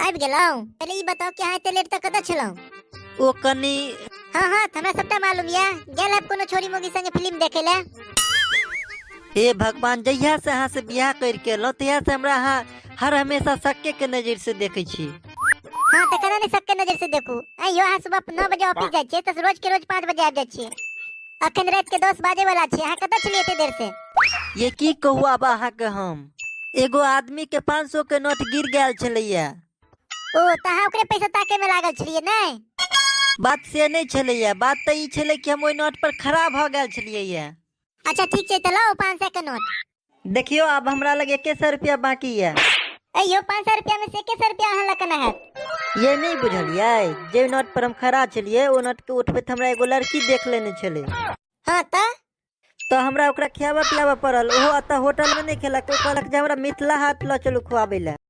आबि गेलौं। पहले ई बताओ कि अहाँ एते लेट तक कतऽ छलौं? ओ कनी हाँ हाँ हमरा सबटा मालूम या। गेल हैब कोनो छोरी मोगी संगे फिल्म देखे ले। हे भगवान, जहिया से अहाँ से बियाह करके एलौं तहिया से हमरा अहाँ हर हमेशा शक्के के नजर से देखे छी। हाँ त केना नहीं सबके नजर से देखू। यो अहाँ सुबह 9 बजे ऑफिस जाइ छियै त रोज के रोज 5 बजे आबि जाइ छियै। अखन रात के 10 बाजे वाला छै। अहाँ कतऽ छलियै एते देर से? ये की कहू आब अहाँ के हम। एगो आदमी के 500 के नोट गिर गेल छलैया। ओ त अहाँ ओकरे पैसा ताके में लागल छलियै नै? बात से नहीं छलैया, बात तो ई छलै कि हम ओइ नोट पर खड़ा भ गेल छलियै। अच्छा ठीक छै त लाओ 500 के नोट। देखियो आब हमरा लग 100 रुपया बाकी है। अयो 500 रुपया में से 100 रुपया अहाँ लग केना हैत? ये नहीं बुझलियै, जे नोट पर हम खड़ा छलियै ओ नोट के उठबैत हमरा एगो लड़की देख लेने छलै। हाँ त तो हमरा ओकरा खियाबा पियाबा पड़ल। ओहो अतः होटल में नहीं खेलक, ओ कहलक जे हमरा मिथिला हाट ल चलू खुआबै ले।